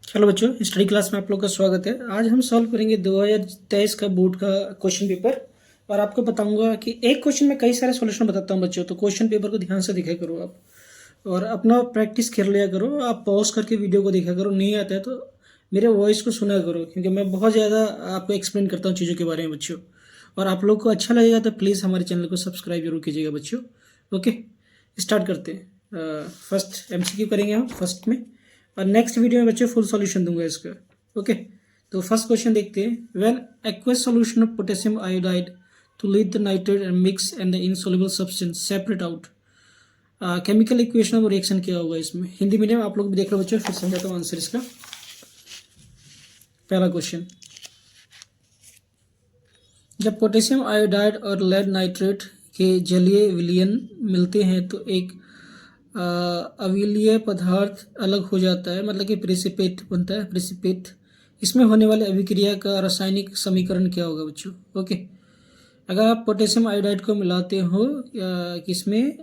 Hello बच्चों, study class में आप लोग का स्वागत है। आज हम सॉल्व करेंगे 2023 का बोर्ड का क्वेश्चन पेपर। और आपको बताऊंगा कि एक क्वेश्चन में कई सारे सॉल्यूशन बताता हूं बच्चों, तो क्वेश्चन पेपर को ध्यान से देखा करो आप और अपना प्रैक्टिस कर लिया करो। आप पॉज करके वीडियो को देखा करो, नहीं आता है तो मेरे वॉइस को सुना करो, क्योंकि मैं बहुत ज़्यादा आपको एक्सप्लेन करता हूँ चीज़ों के बारे में बच्चों। और आप लोग को अच्छा लगेगा तो प्लीज़ हमारे चैनल को सब्सक्राइब जरूर कीजिएगा बच्चों। ओके, स्टार्ट करते हैं। फर्स्ट एमसीक्यू करेंगे हम फर्स्ट में, और नेक्स्ट वीडियो में बच्चे फुल सॉल्यूशन दूंगा इसका। ओके, तो फर्स्ट क्वेश्चन देखते हैं। When aqueous solution of potassium iodide to lead the nitrate and mix and the insoluble substance separate out, chemical equation और रिएक्शन क्या होगा इसमें। हिंदी मीडियम आप लोग भी देख लो बच्चों, फिर समझाता हूँ आंसर इसका। पहला क्वेश्चन, जब पोटेशियम आयोडाइड और लेड नाइट्रेट के जलीय विलयन मिलते हैं तो एक अविलीय पदार्थ अलग हो जाता है, मतलब कि प्रेसिपिटेट बनता है, प्रेसिपिटेट। इसमें होने वाले अभिक्रिया का रासायनिक समीकरण क्या होगा बच्चों। ओके, अगर आप पोटेशियम आयोडाइड को मिलाते हो किसमें,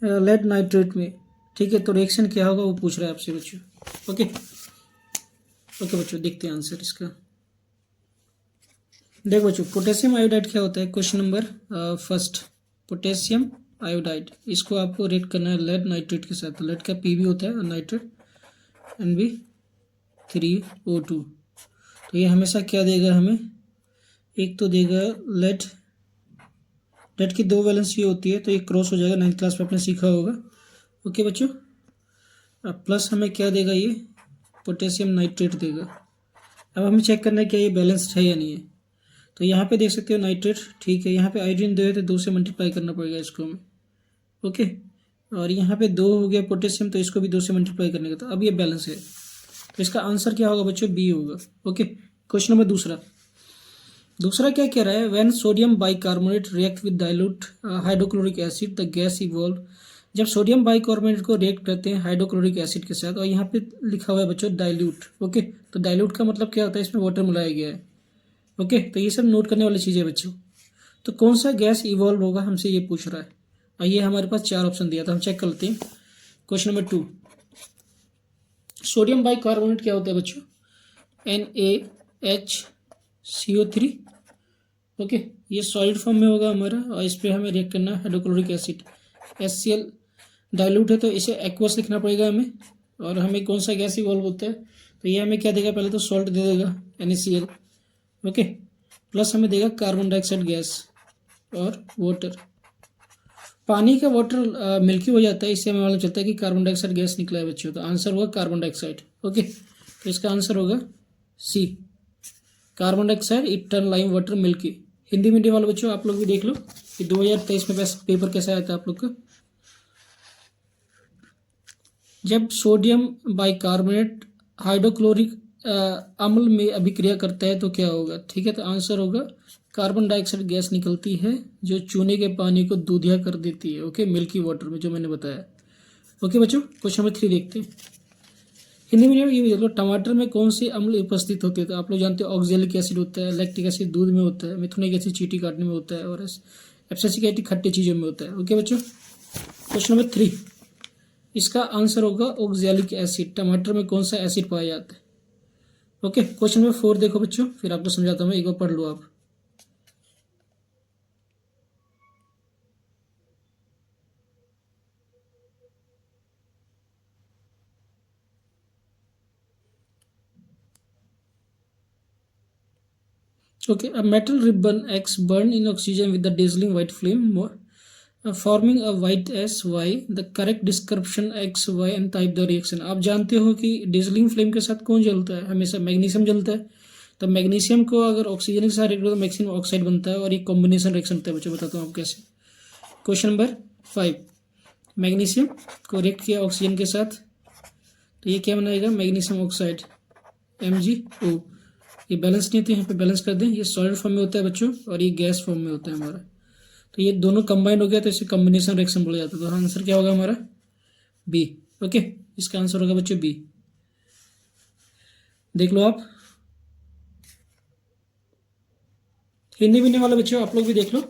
लेड नाइट्रेट में, ठीक है, तो रिएक्शन क्या होगा वो पूछ रहा है आपसे बच्चों। ओके ओके बच्चों, देखते हैं आंसर इसका। देखो बच्चों, पोटेशियम आयोडाइड क्या होता है, question number first. Potassium iodide, इसको आपको रेट करना है लेड नाइट्रेट के साथ। लेड का पी भी होता है और नाइट्रेट NB3O2। तो ये हमेशा क्या देगा हमें, एक तो देगा लेड। लेड की दो वैलेंस ये होती है तो ये क्रॉस हो जाएगा, 9th क्लास में आपने सीखा होगा। ओके बच्चों, अब प्लस हमें क्या देगा, ये पोटेशियम नाइट्रेट देगा। अब हमें चेक करना है क्या ये बैलेंस्ड है या नहीं है। तो यहाँ पे देख सकते हो नाइट्रेट, ठीक है, यहाँ पे आयोडीन दो है तो 2 से मल्टीप्लाई करना पड़ेगा इसको हमें। ओके, और यहाँ पे 2 हो गया पोटेशियम, तो इसको भी 2 से मल्टीप्लाई करने का, तो अब ये बैलेंस है। तो इसका आंसर क्या होगा बच्चों, बी होगा। ओके, क्वेश्चन नंबर दूसरा। दूसरा क्या कह रहा है, when sodium bicarbonate react with dilute hydrochloric acid the gas evolve. जब सोडियम बाइकार्बोनेट को रिएक्ट करते हैं हाइड्रोक्लोरिक एसिड के साथ, और यहाँ पे लिखा हुआ है बच्चों डाइल्यूट। ओके, तो डाइल्यूट का मतलब क्या होता है, इसमें वाटर मिलाया गया है। ओके, तो ये सब नोट करने वाली चीज़ है बच्चों। तो कौन सा गैस इवॉल्व होगा हमसे ये पूछ रहा है, और ये हमारे पास 4 ऑप्शन दिया था, हम चेक कर लेते हैं। क्वेश्चन नंबर 2, सोडियम बाइकार्बोनेट क्या होता है बच्चों, NaHCO3। ओके, ये सॉलिड फॉर्म में होगा हमारा, और इस पर हमें रिएक्ट करना है हाइड्रोक्लोरिक एसिड HCl। डाइल्यूट है तो इसे एक्वस लिखना पड़ेगा हमें। और हमें कौन सा गैस इवॉल्व होता है, तो ये हमें क्या देगा, पहले तो सॉल्ट दे देगा NaCl। ओके, प्लस हमें देगा कार्बन डाइऑक्साइड गैस और वाटर। पानी का वाटर मिल्की हो जाता है, इससे हमें मालूम चलता है कि कार्बन डाइऑक्साइड गैस निकला है बच्चों, तो आंसर होगा कार्बन डाइऑक्साइड। ओके, तो इसका आंसर होगा C, carbon dioxide it turn lime water milky. Hindi medium वाले बच्चों आप लोग भी देख लो कि 2023 में पेपर कैसा आया था आप लोग का। जब सोडियम बाइकार्बोनेट हाइड्रोक्लोरिक अम्ल में अभिक्रिया करता है तो क्या होगा, ठीक है, तो आंसर होगा कार्बन डाइऑक्साइड गैस निकलती है जो चूने के पानी को दूधिया कर देती है। ओके, मिल्की वाटर में जो मैंने बताया। ओके बच्चों, क्वेश्चन नंबर 3 देखते हैं। हिंदी मीडियम ये भी देख लो, टमाटर में कौन सी अम्ल उपस्थित होते हैं, तो आप लोग जानते हो ऑक्जेलिक एसिड होता है, लैक्टिक एसिड दूध में होता है, मिथुनिक एसिड चींटी काटने में होता है, और एब्सिसिक एसिड खट्टी चीज़ों में होता है। ओके बच्चों, क्वेश्चन नंबर 3, इसका आंसर होगा ऑक्जेलिक एसिड। टमाटर में कौन सा एसिड पाया जाता है। ओके, क्वेश्चन नंबर 4 देखो बच्चों, फिर आपको समझाता हूँ, एक बार पढ़ लो आप। Okay, a metal ribbon X burn in oxygen with the dazzling white flame, forming a white S Y. The correct description X Y and type the reaction। आप जानते हो कि डेजलिंग फ्लेम के साथ कौन जलता है, हमेशा मैग्नीशियम जलता है। तो मैग्नीशियम को अगर ऑक्सीजन के साथ रिएक्ट करो तो मैक्सिमम ऑक्साइड बनता है, और ये कॉम्बिनेशन रिएक्शन होता है बच्चों, बताता हूँ आप कैसे। क्वेश्चन नंबर 5, मैग्नीशियम को रिएक्ट किया ऑक्सीजन के साथ तो ये क्या बनाएगा, मैग्नीशियम ऑक्साइड MgO। ये बैलेंस नहीं होती, यहाँ पे बैलेंस कर दें, ये सॉलिड फॉर्म में होता है बच्चों और ये गैस फॉर्म में होता है हमारा। तो ये दोनों कंबाइन हो गया तो इसे कॉम्बिनेशन रिएक्शन बोला जाता है। तो आंसर क्या होगा हमारा, बी। ओके, इसका आंसर होगा बच्चों बी, देख लो आप। हिंदी मीडियम वाले बच्चों आप लोग भी देख लो।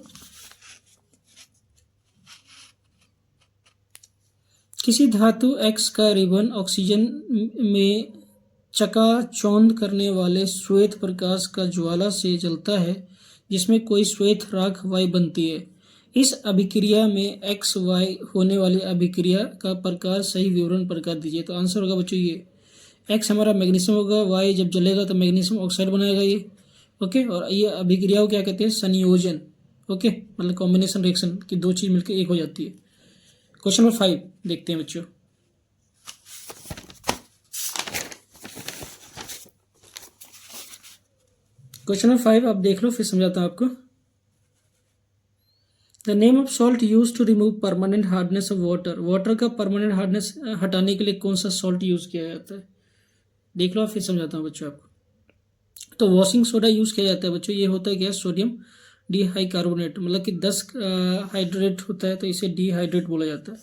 किसी धातु X का रिबन ऑक्सीजन में चकाचौंध करने वाले श्वेत प्रकाश का ज्वाला से जलता है, जिसमें कोई श्वेत राख वायु बनती है। इस अभिक्रिया में एक्स वाई होने वाली अभिक्रिया का प्रकार सही विवरण प्रकार दीजिए। तो आंसर होगा बच्चों ये एक्स हमारा मैग्नीशियम होगा, वाई जब जलेगा तो मैग्नीशियम ऑक्साइड बनाएगा ये। ओके, और ये अभिक्रिया को क्या कहते हैं? संयोजन। ओके, मतलब कॉम्बिनेशन रिएक्शन की दो चीज मिलकर एक हो जाती है। क्वेश्चन नंबर 5 देखते हैं बच्चों। क्वेश्चन नंबर 5 आप देख लो, फिर समझाता हूं आपको। The name of salt use to remove permanent hardness of water. Water का परमानेंट हार्डनेस हटाने के लिए कौन सा सॉल्ट यूज किया जाता है? देख लो, फिर समझाता हूँ बच्चों आपको। तो वॉशिंग सोडा यूज किया जाता है बच्चों। ये होता है क्या? सोडियम डिहाइकार्बोनेट, मतलब कि 10 हाइड्रेट होता है तो इसे डिहाइड्रेट बोला जाता है।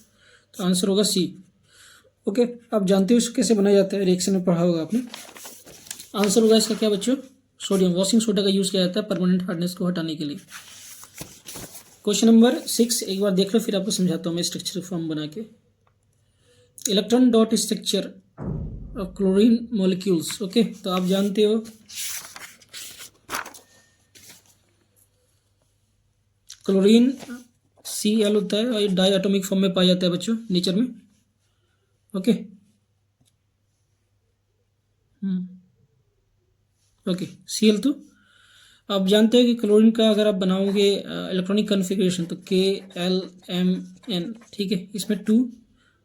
तो आंसर होगा सी। ओके, आप जानते हो इसको कैसे बनाया जाता है, रिएक्शन में पढ़ा होगा आपने। आंसर होगा इसका क्या बच्चों? सोडियम। वॉशिंग सोडा का यूज किया जाता है परमानेंट हार्डनेस को हटाने के लिए। क्वेश्चन नंबर 6 एक बार देख लो, फिर आपको समझाता हूँ मैं स्ट्रक्चर फॉर्म बना के। Electron dot structure of chlorine molecules. Okay, तो आप जानते हो क्लोरीन Cl होता है और ये डाई एटॉमिक फॉर्म में पाया जाता है बच्चों नेचर में। Okay, okay, Cl2। आप जानते हैं कि क्लोरीन का अगर आप बनाओगे इलेक्ट्रॉनिक कन्फिग्रेशन तो KLMN, ठीक है। इसमें 2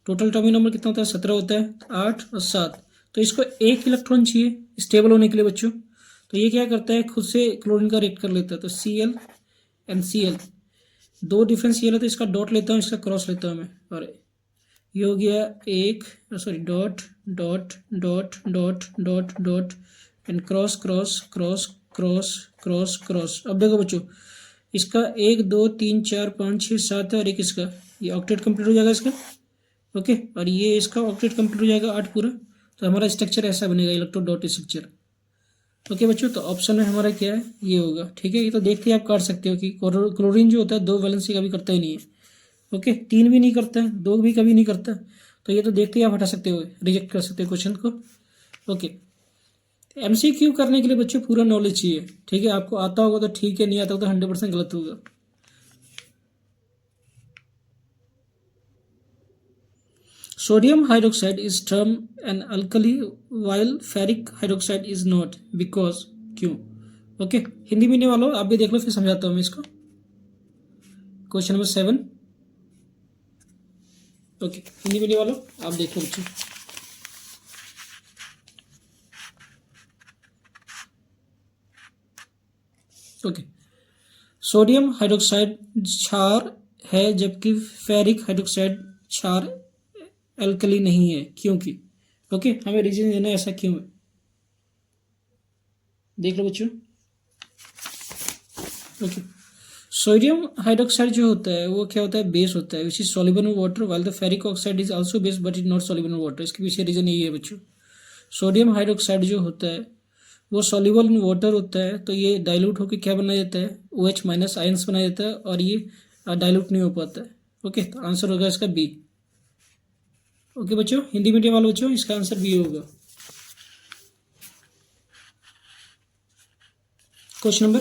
टोटल एटॉमिक नंबर कितना होता है? 17 होता है, 8 और 7। तो इसको एक इलेक्ट्रॉन चाहिए स्टेबल होने के लिए बच्चों। तो ये क्या करता है? खुद से क्लोरीन का रिएक्ट कर लेता है। तो Cl and Cl, 2 difference Cl है तो इसका डॉट लेता हूँ, इसका क्रॉस लेता हूँ मैं, और ये हो गया एक, sorry, dot dot dot dot dot dot and cross cross cross cross cross cross. अब देखो बच्चों, इसका 1 2 3 4 5 6 7 है, और एक इसका, ये ऑक्टेट कंप्लीट हो जाएगा इसका। ओके, और ये इसका ऑक्टेट कंप्लीट हो जाएगा 8 पूरा। तो हमारा स्ट्रक्चर ऐसा बनेगा, इलेक्ट्रो डॉट स्ट्रक्चर। ओके बच्चों, तो ऑप्शन में हमारा क्या है? ये होगा, ठीक है। ये तो देखते ही आप काट सकते हो कि क्लोरीन जो होता है 2 वैलेंसी कभी करता ही नहीं है। ओके, 3 भी नहीं करता है, 2 भी कभी नहीं करता। तो ये तो देखते ही आप हटा सकते हो, रिजेक्ट कर सकते हो क्वेश्चन को। ओके, MCQ करने के लिए बच्चों पूरा नॉलेज चाहिए, ठीक है। आपको आता होगा तो ठीक है, नहीं आता होगा तो 100% गलत होगा। Sodium hydroxide is term an alkali while ferric hydroxide is not, because, क्यों? ओके, हिंदी मीडियम वालों आप भी देख लो, फिर समझाता हूँ मैं इसको। Question number 7। Okay, Hindi medium वालों आप देख लो बच्चों। ओके, सोडियम हाइड्रोक्साइड क्षार है जबकि फेरिक हाइड्रोक्साइड क्षार एल्कली नहीं है, क्योंकि। ओके, हमें रीजन देना है ऐसा क्यों है, देख लो बच्चों। ओके, सोडियम हाइड्रोक्साइड जो होता है वो क्या होता है? बेस होता है, which is soluble in water, while the ferric oxide is also base but is not soluble in water. इसके पीछे रीजन यही है बच्चों। सोडियम हाइड्रोक्साइड जो होता है वो सॉल्युबल इन वाटर होता है, तो ये डाइल्यूट होकर क्या बना देता है? OH माइनस आयंस बना देता है, और ये डाइल्यूट नहीं हो पाता है। ओके, तो आंसर होगा इसका बी। ओके बच्चों, हिंदी मीडियम वाले बच्चों, इसका आंसर बी होगा। Question number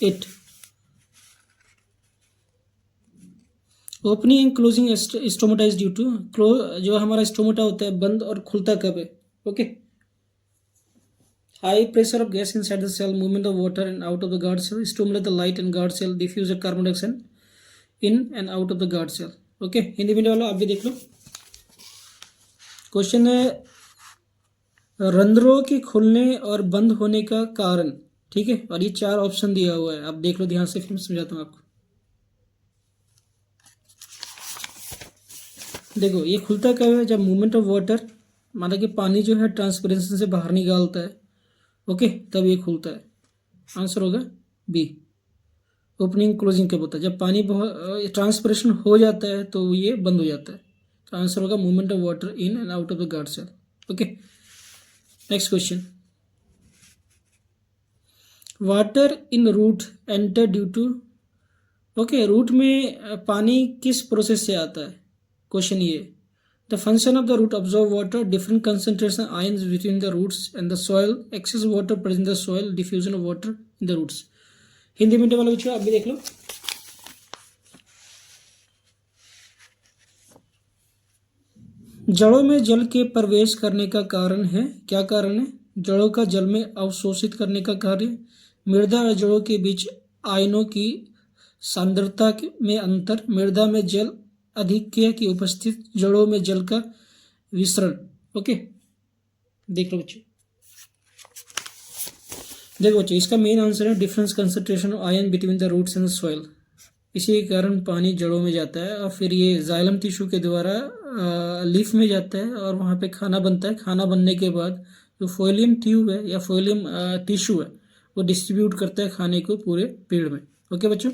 8। Opening and closing stomata is due to, जो हमारा स्टोमेटा होता है बंद और खुलता कब है? Okay, high pressure of gas inside the cell, movement of water in out of the guard cell, stimulate the light in guard cell, diffuse carbon dioxide in and out of the guard cell. Okay, Hindi medium वालों आप भी देख लो। Question है रंध्रों के खुलने और बंद होने का कारण, ठीक है। और ये 4 ऑप्शन दिया हुआ है, आप देख लो ध्यान से, फिर समझाता हूँ आपको। देखो, ये खुलता कब है? जब मूवमेंट ऑफ वाटर, माना कि पानी जो है ट्रांसपेरेंसी से बाहर निकालता है, ओके, तब ये खुलता है। आंसर होगा बी। ओपनिंग क्लोजिंग कब होता है? जब पानी बहुत ट्रांसपरेशन हो जाता है तो ये बंद हो जाता है। तो आंसर होगा movement of water in and out of the guard cell. Okay, next question. Water in root enter due to, okay, root में पानी किस प्रोसेस से आता है? क्वेश्चन ये, the function of the root absorb water, different concentration ions between the roots and the soil, excess water present the soil, diffusion of water in the roots. Hindi medium वाले बच्चों आप भी देख लो। जड़ों में जल के प्रवेश करने का कारण है, क्या कारण है? जड़ों का जल में अवशोषित करने का कार्य, मृदा और जड़ों के बीच आयनों की सांद्रता में अंतर, मृदा में जल अधिक्य की उपस्थिति, जड़ों में जल का विसरण। ओके, देख लो बच्चों। देखो बच्चों, इसका मेन आंसर है difference concentration of ion between the roots and the soil. इसी के कारण पानी जड़ों में जाता है और फिर ये जाइलम टिश्यू के द्वारा लीफ में जाता है और वहाँ पे खाना बनता है। खाना बनने के बाद जो फोइलियम ट्यूब है या फोइलियम टिश्यू है वो डिस्ट्रीब्यूट करता है खाने को पूरे पेड़ में। ओके बच्चों,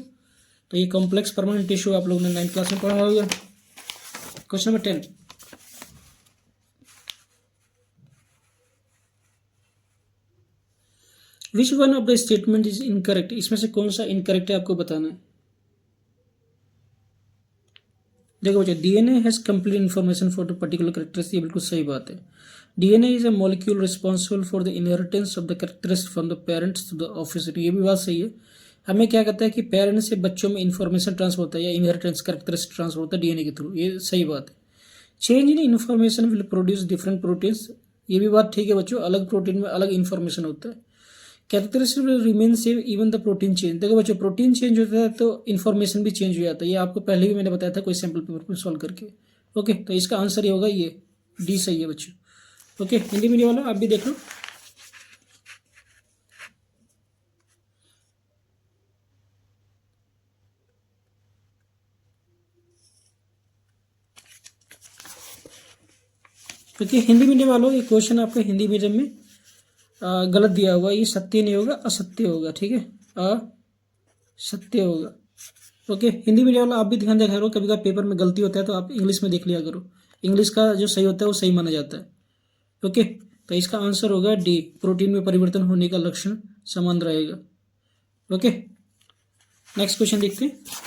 तो ये कॉम्प्लेक्स परमानेंट टिश्यू आप लोगों ने 9th क्लास में पढ़ा होगा। Question number 10, which one of the statement is incorrect? इसमें से कौन सा इनकरेक्ट है आपको बताना है। देखो बच्चों, DNA has complete information for the particular characteristic, ये बिल्कुल सही बात है। DNA is a molecule responsible for the inheritance of the characteristic from the parents to the officer, ये भी बात सही है। हमें क्या कहता है कि पेरेंट्स से बच्चों में इन्फॉर्मेशन ट्रांसफर होता है या इनहेरिटेंस कैरेक्टरिस्टिक ट्रांसफर होता है डीएनए के थ्रू, ये सही बात है। Change in information will produce different proteins, ये भी बात ठीक है बच्चों, अलग प्रोटीन में अलग इन्फॉर्मेशन होता है। Characteristic will remain same even the protein change, देखो बच्चों प्रोटीन चेंज होता है तो इन्फॉर्मेशन भी चेंज हो जाता है, ये आपको पहले भी मैंने बताया था कोई सैम्पल पेपर पर सॉल्व करके। ओके, तो इसका आंसर ये होगा, ये डी सही है बच्चों। ओके, हिंदी मीडियम वाला आप भी देख लो। क्योंकि हिंदी मीडियम वालों ये क्वेश्चन आपका हिंदी मीडियम में गलत दिया हुआ, ये सत्य नहीं होगा, असत्य होगा। ठीक है, असत्य होगा। ओके, हिंदी मीडियम वाला आप भी ध्यान देखा करो, कभी कभी पेपर में गलती होता है तो आप इंग्लिश में देख लिया करो, इंग्लिश का जो सही होता है वो सही माना जाता है। ओके, तो इसका आंसर होगा डी, प्रोटीन में परिवर्तन होने का लक्षण समान रहेगा। ओके, नेक्स्ट क्वेश्चन देखते हैं।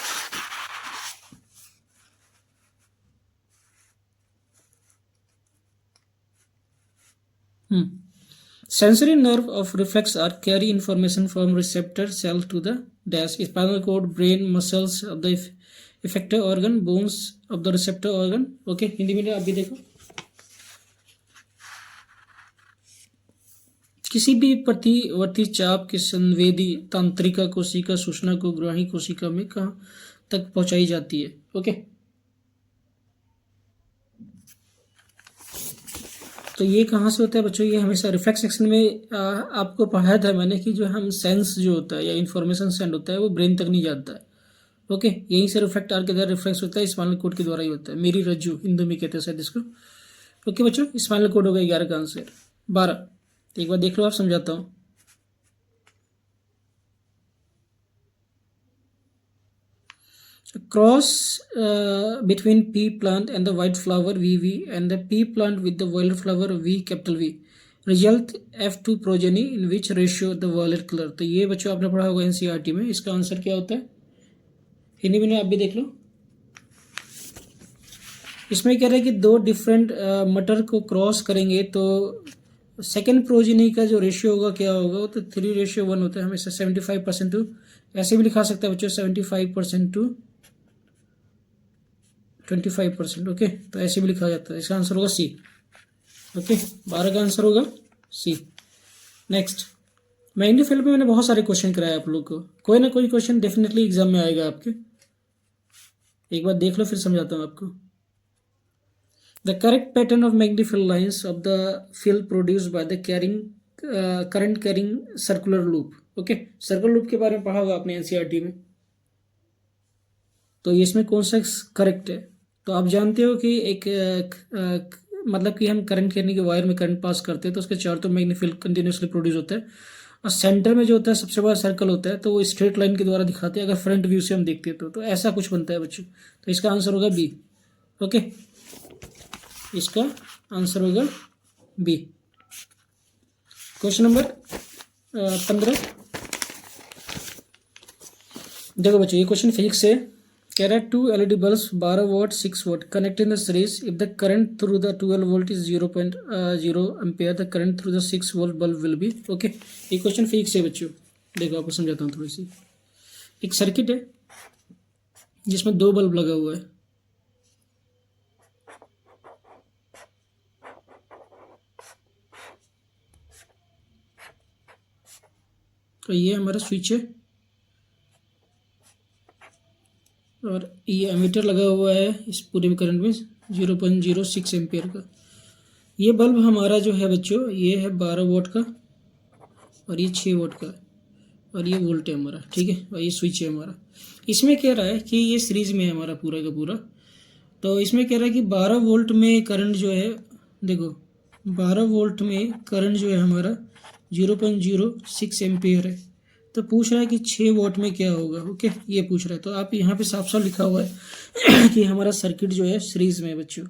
Sensory nerve of reflex arc carry information from receptor cell to the dash spinal cord, brain, muscles of the effector organ, bones of the receptor organ. Okay, Hindi में आप भी देखो। किसी भी प्रतिवर्ती चाप के संवेदी तंत्रिका कोशिका सूचना को ग्राही कोशिका में कहाँ तक पहुंचाई जाती है। ओके, तो ये कहाँ से होता है बच्चों? ये हमेशा रिफ्लेक्स सेक्शन में आपको पढ़ाया था मैंने कि जो हम सेंस जो होता है या इन्फॉर्मेशन सेंड होता है वो ब्रेन तक नहीं जाता है। ओके, यहीं से रिफ्लेक्ट आर के द्वारा रिफ्लेक्स होता है, स्पाइनल कोड के द्वारा ही होता है। मेरी रज्जू हिंदू में कहते हैं शायद इसको। ओके बच्चों, स्पाइनल कोड होगा 11 का आंसर। 12 एक बार देख लो, आप समझाता हूँ। Cross between pea plant and the white flower VV and the pea plant with the violet flower V capital V result F2 progeny in which ratio the violet color। तो ये बच्चों आपने पढ़ा होगा एनसीईआरटी में। इसका आंसर क्या होता है? हिंदी में आप भी देख लो। इसमें कह रहे हैं कि दो डिफरेंट मटर को क्रॉस करेंगे तो सेकेंड प्रोजेनी का जो रेशियो होगा क्या होगा? वो तो 3:1 होता है हमेशा। 75% टू, ऐसे भी लिखा सकता है बच्चों, 75% टू 25%। ओके, तो ऐसे भी लिखा जाता है। इसका आंसर होगा सी। ओके, 12 का आंसर होगा सी। नेक्स्ट, मैग्नीफील्ड में मैंने बहुत सारे क्वेश्चन कराए आप लोग को, कोई ना कोई क्वेश्चन डेफिनेटली एग्जाम में आएगा आपके। एक बार देख लो फिर समझाता हूँ आपको। The correct pattern of magnetic field lines of the field produced by the current carrying circular loop. Okay, circular loop के बारे में पढ़ा होगा आपने एनसीईआरटी में। तो इसमें कौन सा करेक्ट है? तो आप जानते हो कि मतलब कि हम करंट कैरिंग के वायर में करंट पास करते हैं तो उसके चारों तो मैग्नीफील्ड कंटिन्यूसली प्रोड्यूस होता है और सेंटर में जो होता है सबसे बड़ा सर्कल होता है, तो वो स्ट्रेट लाइन के द्वारा दिखाते हैं अगर फ्रंट व्यू से हम देखते हैं तो ऐसा कुछ बनता है बच्चों। तो इसका आंसर होगा बी। ओके, इसका आंसर होगा बी। क्वेश्चन नंबर 15 देखो बच्चों, ये क्वेश्चन फिजिक्स से कह रहा है 2 LED bulb 12 volt 6 vote connect in the series if the current through the 12 volt is 0.0 ampere the current through the 6 volt bulb will be okay. ये question physics है बच्चों, देखो आपको समझाता हूँ थोड़ी सी। एक सर्किट है जिसमें 2 बल्ब लगा हुआ है, तो ये हमारा स्विच है और ये एमीटर लगा हुआ है इस पूरे करंट में 0.06 एम्पियर का। ये बल्ब हमारा जो है बच्चों, ये है 12 वोल्ट का और ये 6 वोल्ट का और ये वोल्ट है हमारा, ठीक है। और ये स्विच है हमारा। इसमें कह रहा है कि ये सीरीज में है हमारा पूरा का पूरा। तो इसमें कह रहा है कि 12 वोल्ट में करंट जो है, देखो 12 वोल्ट में करंट जो है हमारा 0.06 एम्पियर है। तो पूछ रहा है कि 6 वोल्ट में क्या होगा, ओके ये पूछ रहा है। तो आप यहाँ पे साफ साफ लिखा हुआ है कि हमारा सर्किट जो है सीरीज में है बच्चों।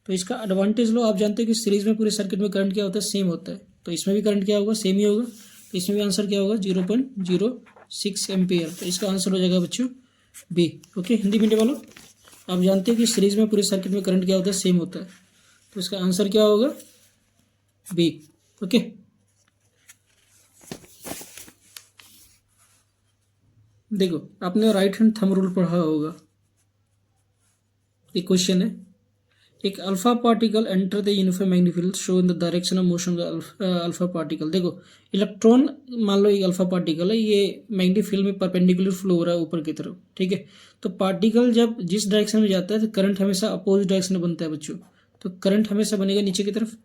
तो इसका एडवांटेज लो, आप जानते हो कि सीरीज में पूरे सर्किट में करंट क्या होता है, सेम होता है। तो इसमें भी करंट क्या होगा, सेम ही होगा। तो इसमें भी आंसर क्या होगा 0.06 एम्पियर। तो इसका आंसर हो जाएगा बच्चों बी, ओके। हिंदी मीडियम वालों, आप जानते हैं कि सीरीज में पूरे सर्किट में करंट क्या होता है, सेम होता है। तो इसका आंसर क्या होगा बी, ओके। देखो आपने राइट हैंड थंब रूल पढ़ा होगा। एक क्वेश्चन है, एक alpha particle enter the uniform magnetic field show in the direction of motion of alpha particle. देखो इलेक्ट्रॉन मान लो एक अल्फा पार्टिकल है, ये मैग्नेटिक फील्ड में परपेंडिकुलर फ्लो हो रहा है ऊपर की तरफ, ठीक है। तो पार्टिकल जब जिस डायरेक्शन में जाता है तो करंट हमेशा अपोजिट डायरेक्शन में बनता है बच्चों। तो करंट हमेशा बनेगा नीचे की तरफ,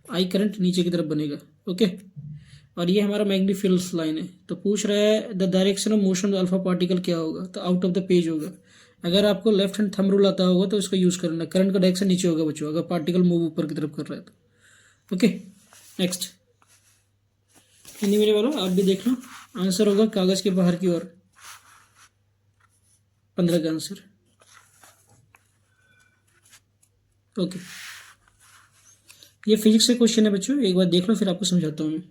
आई करंट नीचे की तरफ बनेगा, ओके। और ये हमारा मैग्नेटिक फील्ड लाइन है। तो पूछ रहा है the direction of motion of alpha particle क्या होगा, तो आउट ऑफ द पेज होगा। अगर आपको लेफ्ट हैंड थंब रूल आता होगा तो इसको यूज़ करना। करंट का डायरेक्शन नीचे होगा बच्चों, अगर पार्टिकल मूव ऊपर की तरफ कर रहा है तो, ओके। नेक्स्ट हिंदी मेरे वालों आप भी देख लो, आंसर होगा कागज के बाहर की ओर 15 का आंसर, ओके। ये फिजिक्स का क्वेश्चन है बच्चों, एक बार देख लो फिर आपको समझाता हूँ मैं।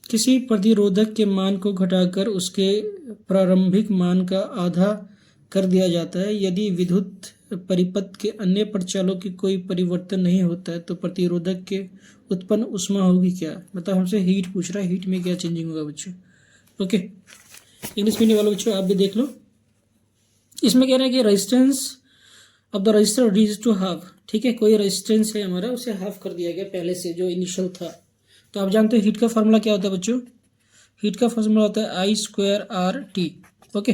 किसी प्रतिरोधक के मान को घटाकर उसके प्रारंभिक मान का आधा कर दिया जाता है। यदि विद्युत परिपथ के अन्य प्रचालों की कोई परिवर्तन नहीं होता है तो प्रतिरोधक के उत्पन्न ऊष्मा होगी क्या। मतलब हमसे हीट पूछ रहा है, हीट में क्या चेंजिंग होगा बच्चों, ओके। इंग्लिश मीडियम वाले बच्चों आप भी देख लो। इसमें कह रहा है कि resistance of the register reduce to half, ठीक है। कोई रेजिस्टेंस है हमारा, उसे हाफ कर दिया गया पहले से जो इनिशियल था। तो आप जानते हो हीट का फार्मूला क्या होता है बच्चों, हीट का फार्मूला होता है I²RT, ओके।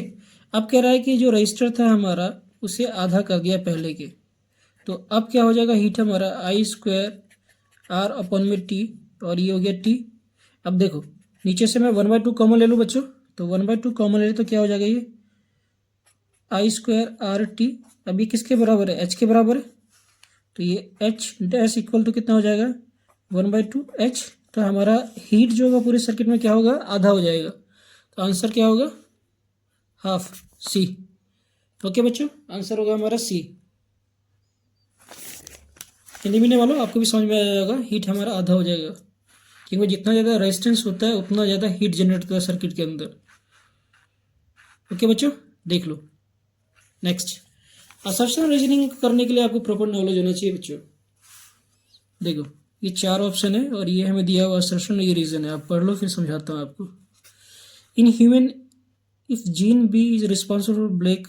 अब कह रहा है कि जो रजिस्टर था हमारा उसे आधा कर दिया पहले के, तो अब क्या हो जाएगा हीट हमारा I²R/T और ये हो गया T। अब देखो नीचे से मैं 1/2 कॉमन ले लूँ बच्चों, तो 1/2 कॉमन ले तो क्या हो जाएगा ये I²RT। अब ये किसके बराबर है, H के बराबर है। तो ये H डैश इक्वल टू कितना हो जाएगा 1/2 H। तो हमारा हीट जो होगा पूरे सर्किट में क्या होगा, आधा हो जाएगा। तो आंसर क्या होगा हाफ, सी, ओके बच्चों। आंसर होगा हमारा सी। हिंदी में वालों आपको भी समझ में आ जाएगा, हीट हमारा आधा हो जाएगा क्योंकि जितना ज़्यादा रेजिस्टेंस होता है उतना ज़्यादा हीट जनरेट होता है सर्किट के अंदर, ओके बच्चों देख लो। नेक्स्ट असर्शन रीजनिंग करने के लिए आपको प्रॉपर नॉलेज होना चाहिए बच्चों। देखो ये 4 ऑप्शन है और ये हमें दिया हुआ असर्शन, ये रीजन है, आप पढ़ लो फिर समझाता हूँ आपको। In human if gene B is responsible black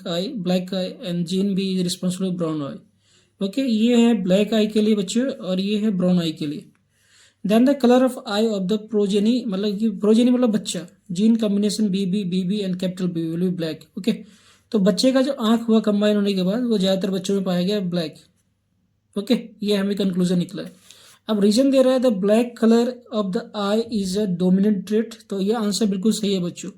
eye and gene B is responsible brown eye, okay. ये है ब्लैक आई के लिए बच्चों और ये है ब्राउन आई के लिए। Then the colour of eye of the progeny, मतलब कि प्रोजेनी मतलब बच्चा, gene combination B and capital B will be black, okay. तो बच्चे का जो आंख हुआ कंबाइन होने के बाद वो ज़्यादातर बच्चों में पाया गया ब्लैक, ओके। ये हमें कंक्लूजन निकला है। अब रीजन दे रहा है the black colour of the I is a dominant trait. तो ये आंसर बिल्कुल सही है बच्चों।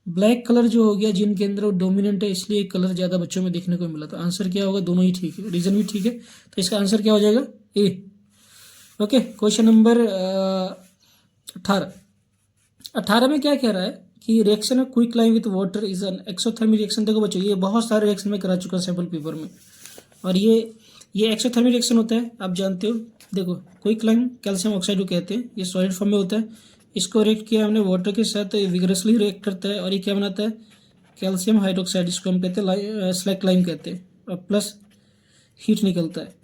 ब्लैक कलर जो हो गया जिन के अंदर वो डोमिनेंट है, इसलिए कलर ज़्यादा बच्चों में देखने को मिला। तो आंसर क्या होगा, दोनों ही ठीक है, रीजन भी ठीक है। तो इसका आंसर क्या हो जाएगा ए, ओके। क्वेश्चन नंबर 18 में क्या कह रहा है कि reaction of quick line with water is an exothermic reaction. देखो बच्चों ये बहुत सारे रिएक्शन में करा चुका है सैम्पल पेपर में, और ये एक्सोथर्मिक रिएक्शन होता है, आप जानते हो। देखो क्विक लाइन कैल्शियम ऑक्साइड को कहते हैं, ये सॉलिड फॉर्म में होता है। इसको रिएक्ट किया हमने वाटर के साथ, विगरसली रिएक्ट करता है और ये क्या बनाता है, कैल्शियम हाइड्रोक्साइड, इसको हम कहते हैं स्लैक लाइम कहते हैं, और प्लस हीट निकलता है।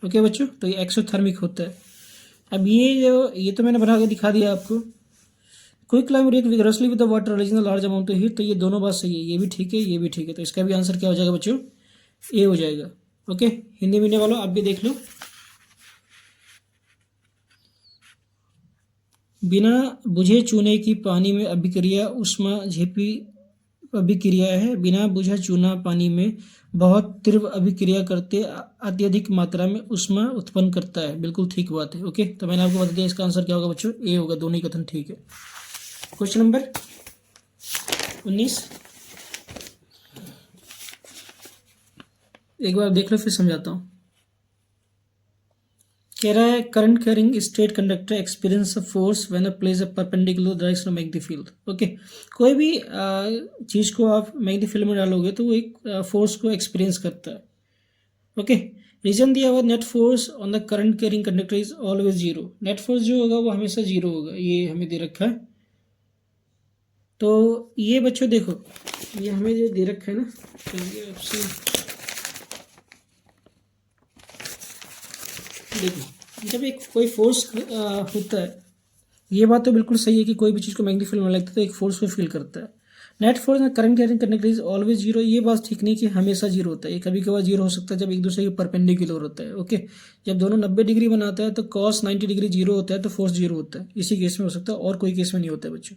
ओके बच्चों, तो ये एक्सोथर्मिक होता है। अब ये तो मैंने बना के दिखा दिया आपको। Quick lime react vigorously with the water releasing the large amount of heat, तो ये दोनों बात सही है, ये भी ठीक है, ये भी ठीक है, तो इसका भी आंसर क्या हो जाएगा बच्चों, ए हो जाएगा। ओके, हिंदी मीडियम वालों आप भी देख लो। बिना बुझे चूने की पानी में अभिक्रिया उष्मा झेपी अभिक्रिया है। बिना बुझा चूना पानी में बहुत तीव्र अभिक्रिया करते अत्यधिक मात्रा में उष्मा उत्पन्न करता है। बिल्कुल ठीक बात है। ओके, तो मैंने आपको बता दिया इसका आंसर क्या होगा बच्चों, ए होगा, दोनों ही कथन ठीक है। क्वेश्चन नंबर 19, एक बार देख लो फिर समझाता हूँ। कह रहा है current carrying straight conductor experience a force when a place a perpendicular direction magnetic field. Okay, कोई भी चीज़ को आप मैग्नेटिक फील्ड में डालोगे तो वो एक फोर्स को एक्सपीरियंस करता है। ओके, रीजन दिया हुआ net force on the current carrying conductor is always zero. Net force जो होगा वो हमेशा जीरो होगा, ये हमें दे रखा है। तो ये बच्चों देखो, ये हमें जो दे रखा है ना, देखो जब एक कोई फोर्स होता है, ये बात तो बिल्कुल सही है कि कोई भी चीज़ को मैग्नेटिक फील्ड में लगता है तो एक फोर्स को फील करता है। नेट फोर्स में current carrying conductor is always zero, ये बात ठीक नहीं कि हमेशा जीरो होता है, ये कभी कभार जीरो हो सकता है जब एक दूसरे के परपेंडिकुलर होता है। ओके, जब दोनों 90 डिग्री बनाता है तो cos 90 डिग्री जीरो होता है, तो फोर्स जीरो होता है, इसी केस में हो सकता है, और कोई केस में नहीं होता है बच्चों।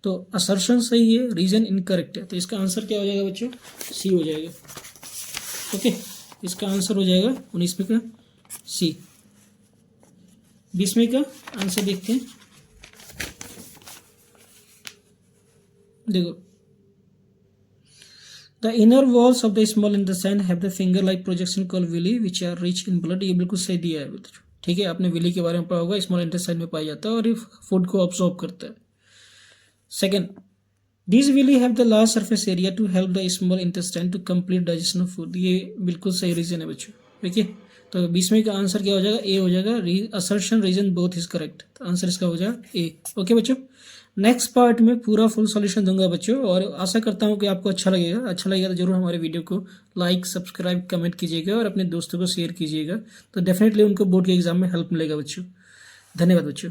तो असर्शन सही है, रीजन इनकरेक्ट है, तो इसका आंसर क्या हो जाएगा बच्चों, सी हो जाएगा। ओके, इसका आंसर हो जाएगा 19वें का सी। 20वें का आंसर देखते हैं। देखो, the inner walls of the small intestine have the finger like projection called villi which are rich in blood. ये बिल्कुल सही दिया है, ठीक है, आपने विली के बारे में पढ़ा होगा, स्मॉल इंटेस्टाइन में पाया जाता है और ये फूड को ऑब्जॉर्ब करता है। Second, this villi have the large surface area to help the small intestine to complete digestion of food. ये बिल्कुल सही रीजन है बच्चों। देखिए, तो 20वें का आंसर क्या हो जाएगा, ए हो जाएगा। Assertion reason both is correct, तो आंसर इसका हो जाएगा ए। ओके बच्चों, नेक्स्ट पार्ट में पूरा फुल सॉल्यूशन दूंगा बच्चों, और आशा करता हूँ कि आपको अच्छा लगेगा। अच्छा लगेगा तो जरूर हमारे वीडियो को लाइक, सब्सक्राइब, कमेंट कीजिएगा और अपने दोस्तों को शेयर कीजिएगा, तो डेफिनेटली उनको बोर्ड के एग्जाम में हेल्प मिलेगा बच्चों। धन्यवाद बच्चों।